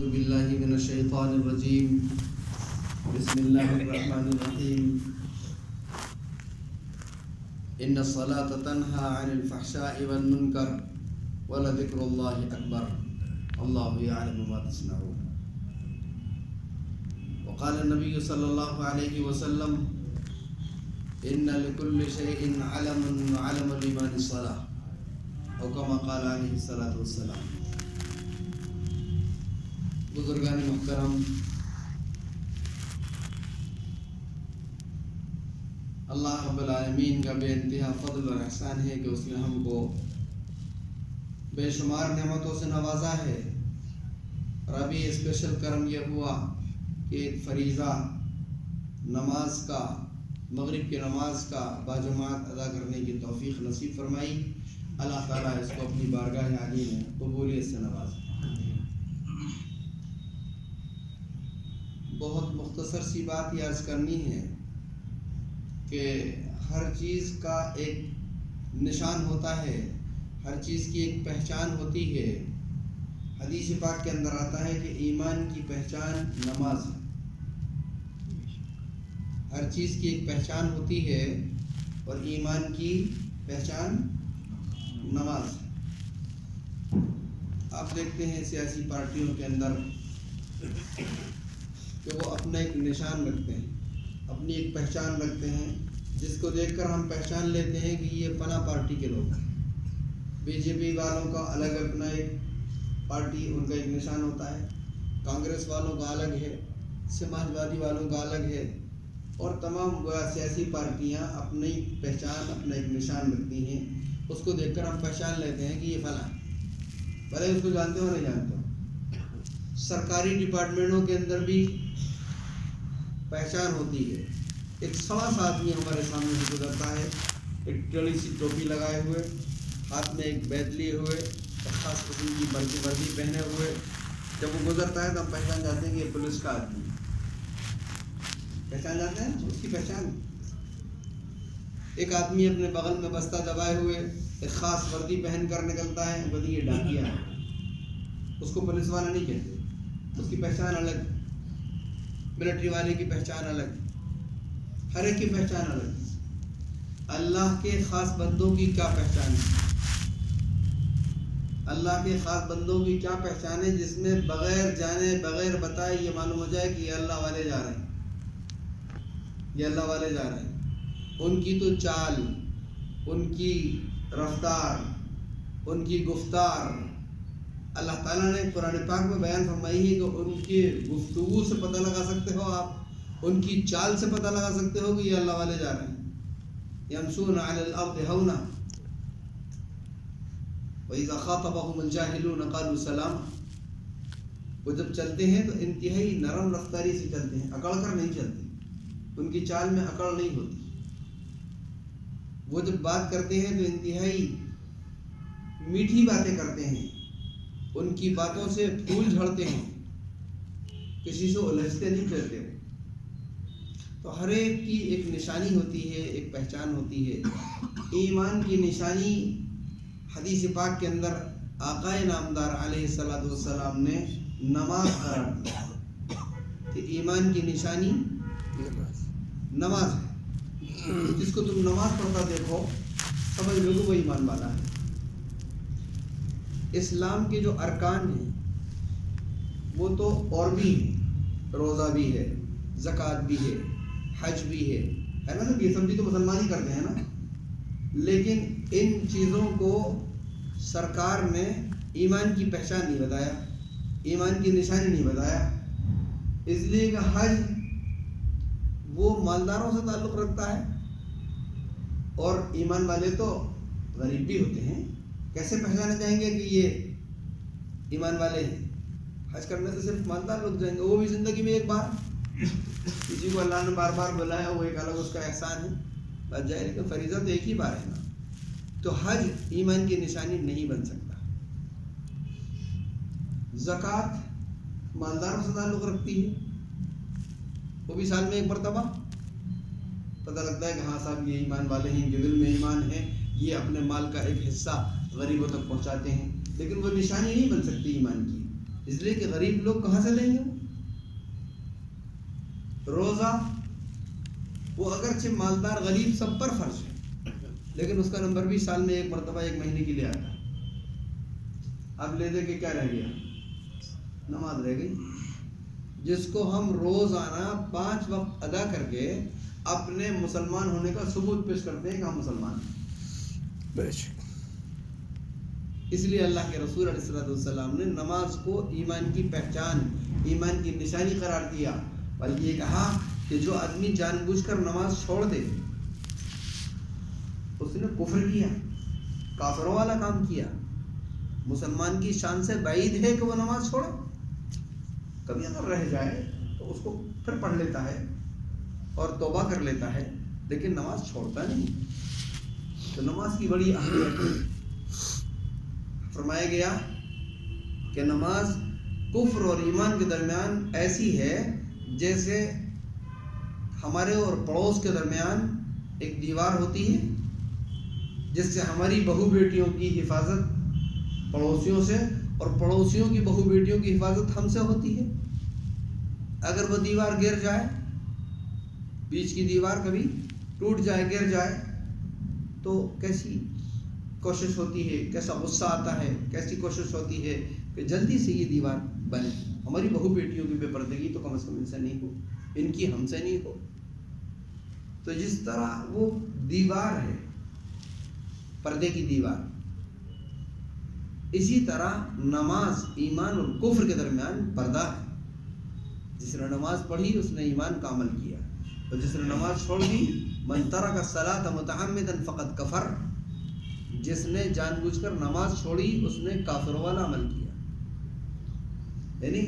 باللہ من الشیطان الرجیم بسم اللہ الرحمن الرحیم ان الصلاة تنہی عن الفحشاء والمنکر ولذکر اللہ اکبر اللہ یعلم ما تصنعون وقال النبی صلی اللہ علیہ وسلم ان لكل شیء علم وعلم الایمان الصلاة او کما قال علیہ الصلاة والسلام۔ بزرگان محترم، اللہ رب العالمین کا بے انتہا فضل اور احسان ہے کہ اس نے ہم کو بے شمار نعمتوں سے نوازا ہے، اور ابھی اسپیشل کرم یہ ہوا کہ ایک فریضہ نماز کا، مغرب کی نماز کا باجماعت ادا کرنے کی توفیق نصیب فرمائی۔ اللہ تعالیٰ اس کو اپنی بارگاہ عالی میں قبولیت سے نوازا۔ بہت مختصر سی بات یہ عرض کرنی ہے کہ ہر چیز کا ایک نشان ہوتا ہے، ہر چیز کی ایک پہچان ہوتی ہے۔ حدیث پاک کے اندر آتا ہے کہ ایمان کی پہچان نماز ہے۔ ہر چیز کی ایک پہچان ہوتی ہے اور ایمان کی پہچان نماز ہے۔ آپ دیکھتے ہیں سیاسی پارٹیوں کے اندر کہ وہ اپنا ایک نشان رکھتے ہیں، اپنی ایک پہچان رکھتے ہیں، جس کو دیکھ کر ہم پہچان لیتے ہیں کہ یہ فلاں پارٹی کے لوگ ہیں۔ بی جے پی والوں کا الگ اپنا ایک پارٹی، ان کا ایک نشان ہوتا ہے، کانگریس والوں کا الگ ہے، سماج وادی والوں کا الگ ہے، اور تمام سیاسی پارٹیاں اپنی پہچان، اپنا ایک نشان رکھتی ہیں۔ اس کو دیکھ کر ہم پہچان لیتے ہیں کہ یہ فلاں، بھلے اس کو جانتے ہو نہیں جانتے ہو۔ سرکاری ڈپارٹمنٹوں کے اندر بھی پہچان ہوتی ہے۔ ایک سڑا سا آدمی ہمارے سامنے سے گزرتا ہے، ایک ٹیڑھی سی ٹوپی لگائے ہوئے، ہاتھ میں ایک بیت لیے ہوئے، خاص قسم کی وردی پہنے ہوئے۔ جب وہ گزرتا ہے تو ہم پہچان جاتے ہیں کہ یہ پولیس کا آدمی ہے، پہچان جاتے ہیں اس کی پہچان۔ ایک آدمی اپنے بغل میں بستہ دبائے ہوئے ایک خاص وردی پہن کر نکلتا ہے، بولے یہ ڈاکیا ہے، اس کو پولیس والا نہیں کہتے، اس کی پہچان الگ، ملٹری والے کی پہچان الگ، ہر ایک کی پہچان الگ۔ اللہ کے خاص بندوں کی کیا پہچان ہے؟ اللہ کے خاص بندوں کی کیا پہچان ہے جس میں بغیر جانے بغیر بتائے یہ معلوم ہو جائے کہ یہ اللہ والے جا رہے ہیں، یہ اللہ والے جا رہے ہیں۔ ان کی تو چال، ان کی رفتار، ان کی گفتار اللہ تعالیٰ نے قرآن پاک میں بیان فرمائی ہے کہ ان کی گفتگو سے پتہ لگا سکتے ہو آپ، ان کی چال سے پتہ لگا سکتے ہو کہ یہ اللہ والے جا رہے ہیں۔ یمشون علی الارض ہونا وَإِذَا خَاطَبَهُمُ الْجَاهِلُونَ قَالُوا سَلَامًا۔ وہ جب چلتے ہیں تو انتہائی نرم رفتاری سے چلتے ہیں، اکڑ کر نہیں چلتے، ان کی چال میں اکڑ نہیں ہوتی۔ وہ جب بات کرتے ہیں تو انتہائی میٹھی باتیں کرتے ہیں، ان کی باتوں سے پھول جھڑتے ہیں، کسی سے الجھتے نہیں پھرتے۔ تو ہر ایک کی ایک نشانی ہوتی ہے، ایک پہچان ہوتی ہے۔ ایمان کی نشانی حدیث پاک کے اندر آقا نامدار علیہ الصلوۃ والسلام نے نماز قرار دیا کہ ایمان کی نشانی نماز ہے۔ جس کو تم نماز پڑھتا دیکھو سمجھ لو کہ وہ ایمان والا ہے۔ اسلام کے جو ارکان ہیں وہ تو اور بھی ہیں، روزہ بھی ہے، زکوٰۃ بھی ہے، حج بھی ہے نا، سب یہ سب تو مسلمان ہی کرتے ہیں نا۔ لیکن ان چیزوں کو سرکار نے ایمان کی پہچان نہیں بتایا، ایمان کی نشانی نہیں بتایا، اس لیے کہ حج وہ مالداروں سے تعلق رکھتا ہے، اور ایمان والے تو غریب بھی ہوتے ہیں، کیسے پہچانے جائیں گے کہ یہ ایمان والے ہیں؟ حج کرنے سے صرف مالدار لوگ جائیں گے، وہ بھی زندگی میں ایک بار، کسی کو اللہ نے بار بار بلایا وہ ایک الگ اس کا احسان ہے، بات جائے، لیکن فریضہ تو ایک ہی بار ہے نا۔ تو حج ایمان کی نشانی نہیں بن سکتا۔ زکوٰۃ مالداروں سے تعلق رکھتی ہے، وہ بھی سال میں ایک مرتبہ پتہ لگتا ہے کہ ہاں صاحب یہ ایمان والے ہیں، جو دل میں ایمان ہے، یہ اپنے مال کا ایک حصہ غریبوں تک پہنچاتے ہیں، لیکن وہ نشانی نہیں بن سکتی ایمان کی۔ اس لیے کہ غریب لوگ کہاں سے لیں گے؟ روزہ وہ اگرچہ مالدار غریب سب پر فرض ہے، لیکن اس کا نمبر بھی سال میں ایک مرتبہ 1 مہینے کے لیے آتا ہے. اب لے دے کے کیا رہ گیا؟ نماز رہ گئی، جس کو ہم روزانہ 5 وقت ادا کر کے اپنے مسلمان ہونے کا ثبوت پیش کرتے ہیں کہ ہم مسلمان ہیں. اس لیے اللہ کے رسول علیہ السلام نے نماز کو ایمان کی پہچان، ایمان کی نشانی قرار دیا، بلکہ یہ کہا کہ جو آدمی جان بوجھ کر نماز چھوڑ دے اس نے کفر کیا، کافروں والا کام کیا، مسلمان کی شان سے بعید ہے کہ وہ نماز چھوڑے. کبھی اگر رہ جائے تو اس کو پھر پڑھ لیتا ہے اور توبہ کر لیتا ہے، لیکن نماز چھوڑتا نہیں. تو نماز کی بڑی اہمیت ہے. فرمایا گیا کہ نماز کفر اور ایمان کے درمیان ایسی ہے جیسے ہمارے اور پڑوس کے درمیان ایک دیوار ہوتی ہے، جس سے ہماری بہو بیٹیوں کی حفاظت پڑوسیوں سے اور پڑوسیوں کی بہو بیٹیوں کی حفاظت ہم سے ہوتی ہے. اگر وہ دیوار گر جائے، بیچ کی دیوار کبھی ٹوٹ جائے، گر جائے، تو کیسی کوشش ہوتی ہے، کیسا غصہ آتا ہے، کیسی کوشش ہوتی ہے کہ جلدی سے یہ دیوار بنے. ہماری بہو بیٹیوں کی بے پردگی تو کم از کم ان سے نہیں ہو، ان کی ہم سے نہیں ہو. تو جس طرح وہ دیوار ہے، پردے کی دیوار، اسی طرح نماز ایمان اور کفر کے درمیان پردہ ہے. جس نے نماز پڑھی اس نے ایمان کا عمل کیا، اور جس نے نماز چھوڑ دی، من ترک الصلاۃ متعمدا فقد کفر، جس نے جان بوجھ کر نماز چھوڑی اس نے کافروں والا عمل کیا. یعنی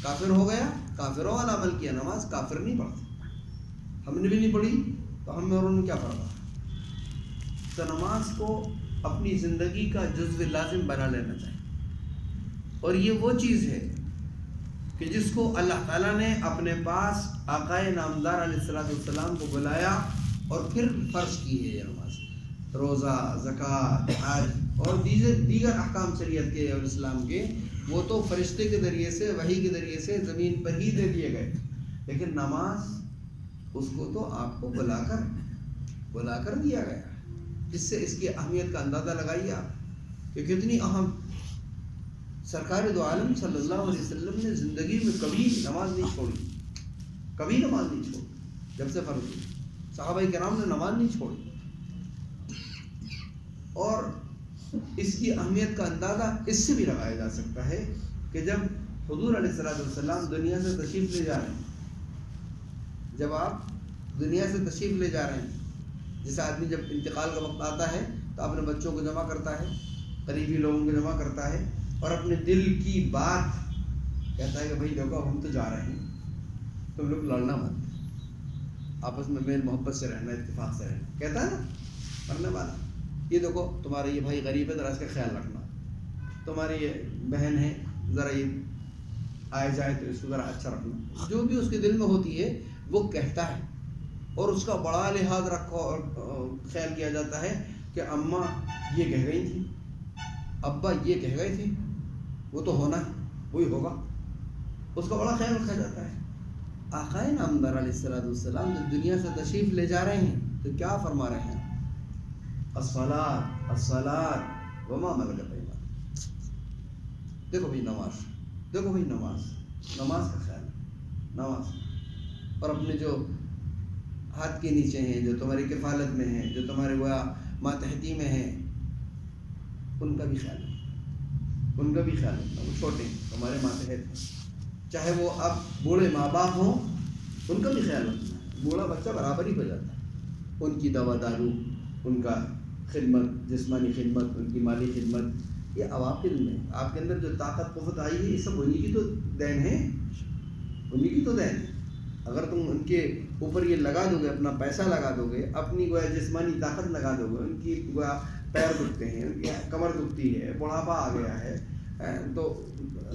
کافر ہو گیا، کافروں والا عمل کیا. نماز کافر نہیں پڑھتا، ہم نے بھی نہیں پڑھی تو ہم میں اور انہوں نے کیا پڑھا. تو نماز کو اپنی زندگی کا جزو لازم بنا لینا چاہیے. اور یہ وہ چیز ہے کہ جس کو اللہ تعالیٰ نے اپنے پاس آقائے نامدار علیہ السلام کو بلایا اور پھر فرض کی ہے یہ نماز. روزہ، زکوٰۃ، حج اور دیگر احکام شریعت کے اور اسلام کے، وہ تو فرشتے کے ذریعے سے، وحی کے ذریعے سے زمین پر ہی دے دیے گئے. لیکن نماز اس کو تو آپ کو بلا کر دیا گیا. جس سے اس کی اہمیت کا اندازہ لگائیے آپ کہ کتنی اہم. سرکار دو عالم صلی اللہ علیہ وسلم نے زندگی میں کبھی نماز نہیں چھوڑی، کبھی نماز نہیں چھوڑی. جب سے فرض ہوئی صحابہ کرام نے نماز نہیں چھوڑی. اور اس کی اہمیت کا اندازہ اس سے بھی لگایا جا سکتا ہے کہ جب حضور علیہ السلام دنیا سے تشریف لے جا رہے ہیں، جب آپ دنیا سے تشریف لے جا رہے ہیں، جیسے آدمی جب انتقال کا وقت آتا ہے تو اپنے بچوں کو جمع کرتا ہے، قریبی لوگوں کو جمع کرتا ہے اور اپنے دل کی بات کہتا ہے کہ بھائی دیکھو ہم تو جا رہے ہیں، تم لوگ لڑنا مت، آپس میں میل محبت سے رہنا، اتفاق سے رہنا. کہتا ہے نا مرنے والا، یہ دیکھو تمہارا یہ بھائی غریب ہے، ذرا اس کا خیال رکھنا. تمہاری یہ بہن ہے، ذرا یہ آئے جائے تو اس کو ذرا اچھا رکھنا. جو بھی اس کے دل میں ہوتی ہے وہ کہتا ہے، اور اس کا بڑا لحاظ رکھو اور خیال کیا جاتا ہے کہ اماں یہ کہہ گئی تھی، ابا یہ کہہ گئے تھے، وہ تو ہونا ہے، وہی ہوگا. اس کا بڑا خیال رکھا جاتا ہے. آقائے نامدار علیہ السلام جب دنیا سے تشریف لے جا رہے ہیں تو کیا فرما رہے ہیں؟ الصلاۃ وما ملکت ایمانکم. دیکھو بھائی نماز، دیکھو بھائی نماز کا خیال، نماز. اور اپنے جو ہاتھ کے نیچے ہیں، جو تمہاری کفالت میں ہیں، جو تمہارے گویا ماتحتی میں ہیں، ان کا بھی خیال ہے، ان کا بھی خیال ہے. وہ چھوٹے ہیں، تمہارے ماتحت ہیں، چاہے وہ اب بوڑھے ماں باپ ہوں، ان کا بھی خیال رکھنا ہے. بوڑھا بچہ برابر ہی ہو جاتا ہے. ان کی دوا دارو، ان کا خدمت، جسمانی خدمت، ان کی مالی خدمت، یہ اب آپ کے دل میں ہے. آپ کے اندر جو طاقت قوت آئی ہے، یہ سب انہی کی تو دین ہے، انہی کی تو دین ہے. اگر تم ان کے اوپر یہ لگا دو گے، اپنا پیسہ لگا دو گے، اپنی گویا جسمانی طاقت لگا دو گے، ان کی گویا پیر دکھتے ہیں، ان کی کمر دکھتی ہے، بڑھاپا آ گیا ہے، تو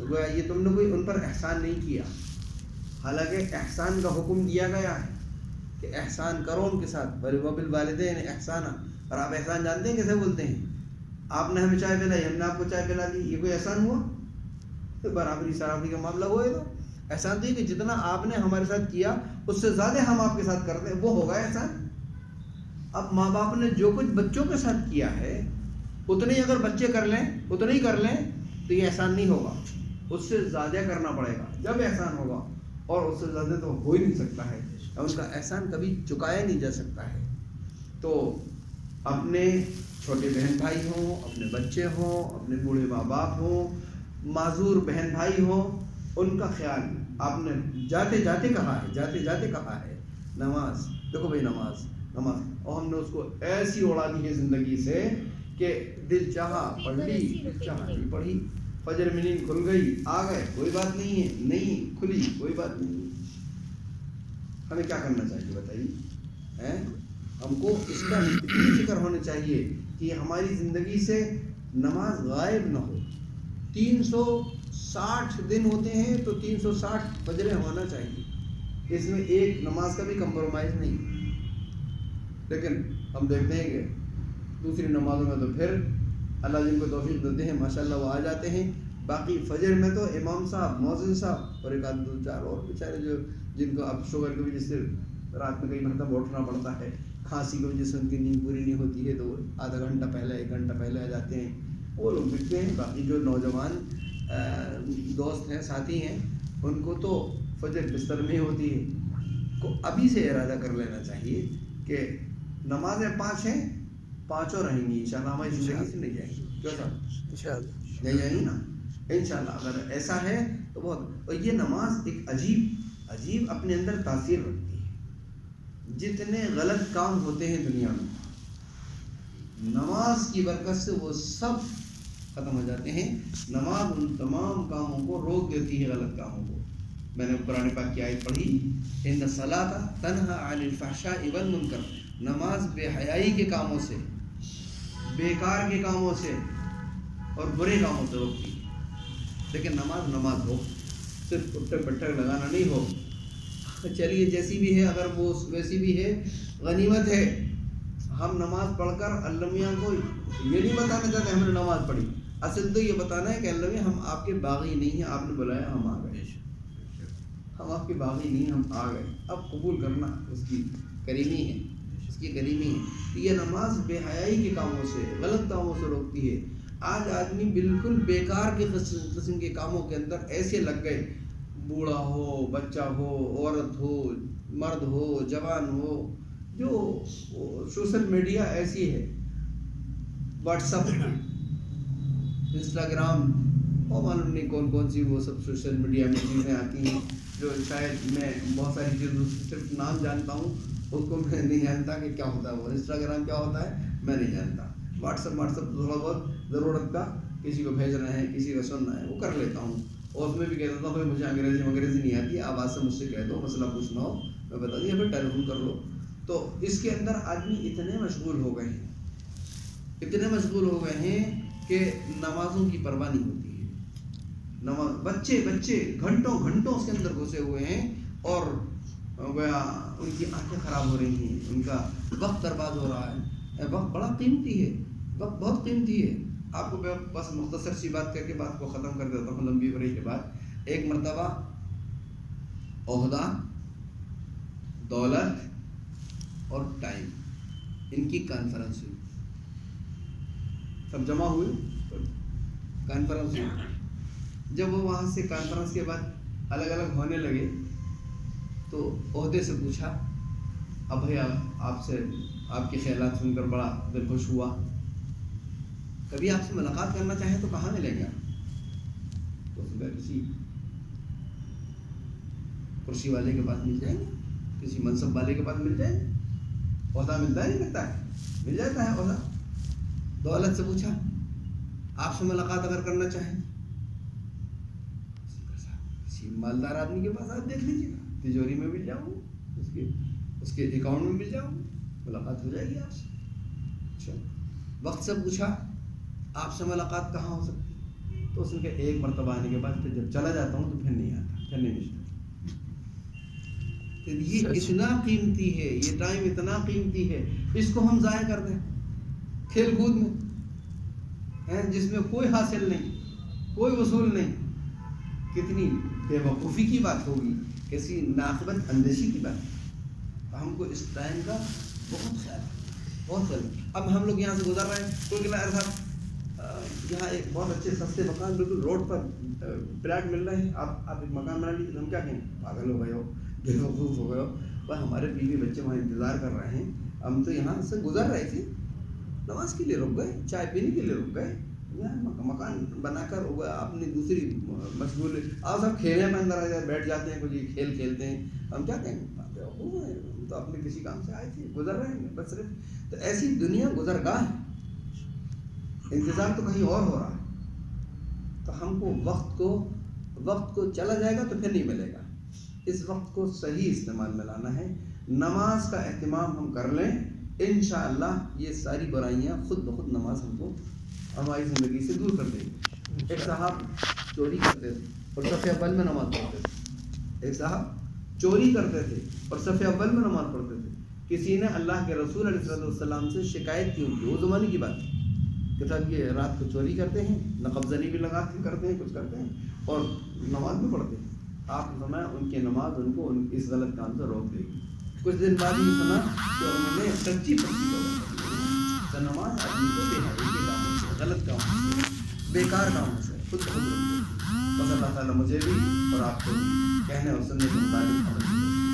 گویا یہ تم نے کوئی ان پر احسان نہیں کیا. حالانکہ احسان کا حکم دیا گیا ہے کہ احسان کرو ان کے ساتھ، وبالوالدین احسانا. اور آپ احسان جانتے ہیں کیسے بولتے ہیں؟ آپ نے ہمیں چائے پلائی، ہم نے آپ کو چائے پلا دی، یہ کوئی احسان ہوا؟ تو برابری سرابری کا معاملہ ہوئے گا. احسان تو یہ کہ جتنا آپ نے ہمارے ساتھ کیا اس سے زیادہ ہم آپ کے ساتھ کرتے ہیں، وہ ہوگا احسان. اب ماں باپ نے جو کچھ بچوں کے ساتھ کیا ہے اتنے ہی اگر بچے کر لیں، اتنے ہی کر لیں تو یہ احسان نہیں ہوگا، اس سے زیادہ کرنا پڑے گا جب احسان ہوگا، اور اس سے زیادہ تو ہو ہی نہیں سکتا ہے، اور اس کا احسان کبھی چکایا نہیں جا سکتا ہے. تو اپنے چھوٹے بہن بھائی ہوں، اپنے بچے ہوں، اپنے بوڑھے ماں باپ ہوں، معذور بہن بھائی ہوں، ان کا خیال آپ نے جاتے جاتے کہا ہے نماز. دیکھو بھائی نماز، اور ہم نے اس کو ایسی اڑا دی ہے زندگی سے کہ دل چاہا پڑھ لی، دل چاہا نہیں پڑھی. فجر میں نیند کھل گئی، آ گئے، کوئی بات نہیں ہے، نہیں کھلی کوئی بات نہیں ہے. ہمیں کیا کرنا چاہیے بتائیے؟ ہم کو اس کا فکر ہونا چاہیے کہ ہماری زندگی سے نماز غائب نہ ہو. 360 دن ہوتے ہیں تو 360 فجریں ہونا چاہیے، اس میں ایک نماز کا بھی کمپرومائز نہیں. لیکن ہم دیکھتے ہیں کہ دوسری نمازوں میں تو پھر اللہ جن کو توفیق دیتے ہیں ماشاءاللہ وہ آ جاتے ہیں. باقی فجر میں تو امام صاحب، مؤذن صاحب اور ایک آدھ دو چار اور بیچارے جو جن کو اب شوگر کی وجہ سے رات میں کئی مرتبہ اٹھنا پڑتا ہے، کھانسی کی وجہ سے ان کی نیند پوری نہیں ہوتی ہے، تو آدھا گھنٹہ پہلے 1 گھنٹہ پہلے آ جاتے ہیں، وہ لوگ بکتے ہیں. باقی جو نوجوان دوست ہیں، ساتھی ہیں، ان کو تو فجر بستر میں ہوتی ہے. کو ابھی سے ارادہ کر لینا چاہیے کہ نمازیں 5 ہیں، 5 رہیں گی انشاءاللہ، ہماری زندگی سے نہیں جائیں گی. کیوں صاحب؟ انشاءاللہ نہیں جائیں گی نا انشاءاللہ. اگر ایسا ہے تو بہت. اور یہ نماز ایک عجیب اپنے اندر تاثیر رکھتی ہے. جتنے غلط کام ہوتے ہیں دنیا میں، نماز کی برکت سے وہ سب ختم ہو جاتے ہیں. نماز ان تمام کاموں کو روک دیتی ہے، غلط کاموں کو. میں نے قرآن پاک کی آیت پڑھی، ان الصلاۃ تنہی عن الفحشاء والمنکر. نماز بے حیائی کے کاموں سے، بیکار کے کاموں سے اور برے کاموں سے روکتی ہے. لیکن نماز ہو، صرف اٹھے پٹھے لگانا نہیں ہو. چلیے جیسی بھی ہے، اگر وہ ویسی بھی ہے غنیمت ہے. ہم نماز پڑھ کر اللہ میاں کو یہ نہیں بتانا چاہتے ہم نے نماز پڑھی، اصل تو یہ بتانا ہے کہ اللہ میاں ہم آپ کے باغی نہیں ہیں، آپ نے بلایا ہم آ گئے. ہم آپ کے باغی نہیں، ہم آ گئے. اب قبول کرنا اس کی کریمی ہے، اس کی کریمی ہے. یہ نماز بے حیائی کے کاموں سے، غلط کاموں سے روکتی ہے. آج آدمی بالکل بیکار کے قسم کے کاموں کے اندر ایسے لگ گئے، بوڑھا ہو، بچہ ہو، عورت ہو، مرد ہو، جوان ہو. جو سوشل میڈیا ایسی ہے، واٹس ایپ، انسٹاگرام، اور معلوم نہیں کون سی وہ سب سوشل میڈیا میں چیزیں آتی ہیں جو شاید میں بہت ساری چیزوں سے صرف نام جانتا ہوں، اس کو میں نہیں جانتا کہ کیا ہوتا ہے. وہ انسٹاگرام کیا ہوتا ہے میں نہیں جانتا. واٹس ایپ تھوڑا بہت ضرورت کا کسی کو بھیجنا ہے، کسی کو سننا ہے، وہ کر لیتا ہوں. اور اس میں بھی کہہ دیتا ہوں مجھے انگریزی نہیں آتی، آواز سے مجھ سے کہہ دو، مسئلہ پوچھنا ہو میں بتا دوں، یا پھر ٹیلی فون کر لو. تو اس کے اندر آدمی اتنے مشغول ہو گئے ہیں کہ نمازوں کی پرواہ نہیں ہوتی ہے. نماز بچے گھنٹوں اس کے اندر گھسے ہوئے ہیں، اور ان کی آنکھیں خراب ہو رہی ہیں، ان کا وقت برباد ہو رہا ہے. وقت بڑا قیمتی ہے، وقت بہت قیمتی ہے. آپ کو بس مختصر سی بات کر کے بات کو ختم کر دیتا ہوں لمبی ہو رہی کے بعد. ایک مرتبہ عہدہ، دولت اور ٹائم، ان کی کانفرنس ہوئی. سب جمع ہوئے، کانفرنس ہوئی. جب وہ وہاں سے کانفرنس کے بعد الگ الگ ہونے لگے تو عہدے سے پوچھا، اب بھائی آپ سے آپ کے خیالات سن کر بڑا دل خوش ہوا، کبھی آپ سے ملاقات کرنا چاہیں تو کہاں ملیں گا؟ تو کسی کرسی والے کے پاس مل جائیں گے، کسی منصب والے کے پاس مل جائیں گے. عہدہ ملتا نہیں ملتا ہے، مل جاتا ہے عہدہ. دولت سے پوچھا، آپ سے ملاقات اگر کرنا چاہیں کسی مالدار آدمی کے پاس آپ دیکھ لیجیے گا، تجوری میں مل جاؤں، اس کے اکاؤنٹ میں مل جاؤں، ملاقات ہو جائے گی آپ سے. اچھا، وقت سے پوچھا، آپ سے ملاقات کہاں ہو سکتی؟ تو اس نے کہا ایک مرتبہ آنے کے بعد پھر جب چلا جاتا ہوں تو پھر نہیں آتا، پھر نہیں ملتا. یہ اتنا قیمتی ہے، یہ ٹائم اتنا قیمتی ہے، اس کو ہم ضائع کر دیں کھیل کود میں، جس میں کوئی حاصل نہیں، کوئی وصول نہیں. کتنی بیوقوفی کی بات ہوگی، کسی ناقبت اندیشی کی بات. ہم کو اس ٹائم کا بہت خیال ہے، بہت خیال ہے. اب ہم لوگ یہاں سے گزر رہے ہیں، کوئی کہ ارے صاحب یہاں ایک بہت اچھے سستے مکان بالکل روڈ پر پلاٹ مل رہے ہیں، آپ ایک مکان بنا لیجیے. ہم کیا کہیں پاگل ہو گئے ہو، بیوقوف ہو گئے ہو. بھائی ہمارے بیوی بچے وہاں انتظار کر رہے ہیں، ہم تو یہاں سے گزر رہے تھے، نماز کے لیے رک گئے، چائے پینے کے لیے رک گئے، مکان بنا کر اپنی دوسری مشغول. آپ سب کھیلنے میں اندر آ جائے بیٹھ جاتے ہیں، کچھ کھیل کھیلتے ہیں. ہم کیا کہیں ہم تو اپنے کسی کام سے آئے تھے، گزر رہے ہیں بس صرف. تو ایسی دنیا گزر گاہ ہے، انتظار تو کہیں اور ہو رہا ہے. تو ہم کو وقت کو چلا جائے گا تو پھر نہیں ملے گا. اس وقت کو صحیح استعمال میں لانا ہے. نماز کا اہتمام ہم کر لیں، انشاءاللہ یہ ساری برائیاں خود بخود نماز ہم کو ہماری زندگی سے دور کر دیں گے. ایک صاحب چوری کرتے تھے اور صف اول میں نماز پڑھتے تھے. ایک صاحب چوری کرتے تھے اور صف اول میں نماز پڑھتے تھے. کسی نے اللہ کے رسول علیہ السلام سے شکایت کی ان کی، وہ زمانے کی بات ہے کہ صاحب یہ رات کو چوری کرتے ہیں، نقب زنی بھی لگا کے کرتے ہیں، کچھ کرتے ہیں اور نماز بھی پڑھتے ہیں. آپ نے سنا ان کی نماز ان کو اس غلط کام سے روک دے گی. کچھ دن بعد یہ سنا کہ انہوں نے سچی پکی تو نماز آدمی کو بے حیائی کے کاموں سے، غلط کاموں سے، بیکار کاموں سے خود بخود روک دے گی. بس اللہ تعالیٰ مجھے بھی اور آپ کو بھی کہنے اور سننے کے مطابق عمل کرے.